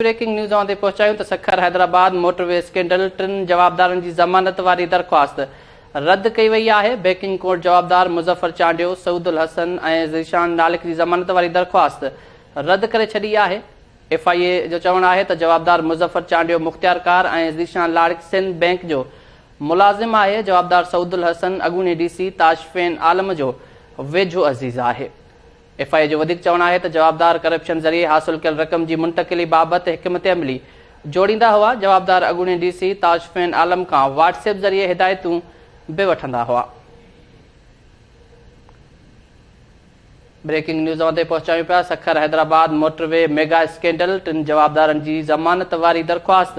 Breaking news ते पहुंचायूं त Sukkur Hyderabad motorway scandal टिन जवाबदारनि जी ज़मानत वारी दरख़्वास्त रद्द कई वई आहे। बैंकिंग कोर्ट जवाबदार मुज़फ़र चांडियो, सऊदुल हसन ऐं ज़ीशान नालिक जी ज़मानत वारी दरख़्वास्त रद्द करे छॾी आहे। FIA जो चवणु आहे त जवाबदार मुज़फ़र चांडियो मुख़्तियार कार ऐं ज़ीशान नालिक सिंध बैंक जो मुलाज़िम आहे। जवाबदार सऊदुल हसन अॻूणी DC ताशफ़ेन आलम जो वेझो अज़ीज़ आहे। FIA जो वधीक चवणु आहे त जवाबदार करप्शन ज़रिए हासिल कयल रक़म जी मुंतक़िली बाबति हिकमत अमली जोड़ींदा हुआ। जवाबदार अॻूणी DC ताशफ़ेन आलम खां WhatsApp ज़रिए हिदायतूं बि वठंदा हुआ। ब्रेकिंग न्यूज़ ते पहुचायूं पिया। Sukkur Hyderabad motorway mega scandal टिन जवाबदारनि जी ज़मानत वारी दरख़्वास्त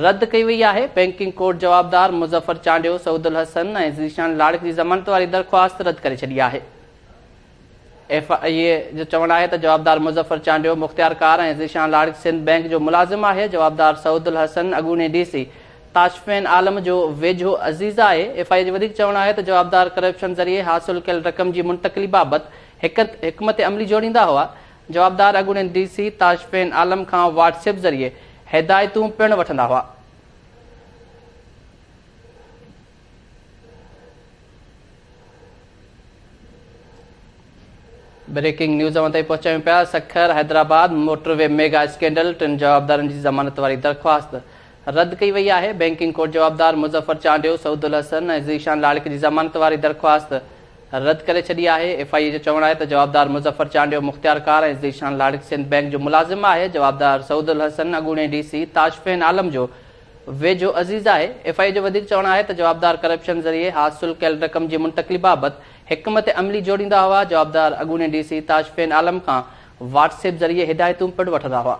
रद्द कई वई आहे। बैंकिंग कोर्ट जवाबदार मुज़फ़र चांडियो, सऊदुल हसन ऐं ज़ीशान नालिक जी ज़मानत वारी दरख़्वास्त रद्द करे छॾी आहे। FIA जो चवणु आहे त जवाबदार मुज़फ़र चांडियो मुख़्तियार कार ऐं ज़ीशान नालिक सिंध बैंक जो मुलाज़िम आहे। जवाबदार सऊदुल हसन अॻूणी DC ताशफ़ेन आलम जो वेझो अज़ीज़ आहे। FIA जो वधीक चवणु आहे त जवाबदार करप्शन ज़रिए हासिल कयल रक़म जी मुंतक़िली बाबति हिकमत अमली जोड़ींदा हुआ। जवाबदार अॻूणी DC ताशफ़ेन आलम खां WhatsApp ज़रिए हिदायतूं पिणु वठंदा हुआ। ब्रेकिंग न्यूज़ ते पहुचायूं पिया। Sukkur Hyderabad motorway mega scandal टिन जवाबदारनि जी ज़मानत वारी दरख़्वास्त रद्द कई वई आहे। बैंकिंग कोर्ट जवाबदार मुज़फ़र चांडियो, सऊदुल हसन ऐं ज़ीशान नालिक जी ज़मानत वारी दरख़्वास्त रद्द करे छॾी आहे। FIA जो चवणु आहे त जवाबदार मुज़फ़र चांडियो मुख़्तियार कार ऐं ज़ीशान नालिक सिंध बैंक जो मुलाज़िम आहे। जवाबदार सऊदुल हसन अॻूणी DC ताशफ़ेन आलम जो वेझो अज़ीज़ आहे। FIA जो वधीक चवणु आहे त जवाबदार करप्शन ज़रिए हासिल कयल रक़म जी मुंतक़िली बाबति हिकमत अमली जोड़ींदा हुआ। जवाबदार अॻूणी DC ताशफ़ेन आलम खां WhatsApp ज़रिए हिदायतूं पिणु वठंदा हुआ।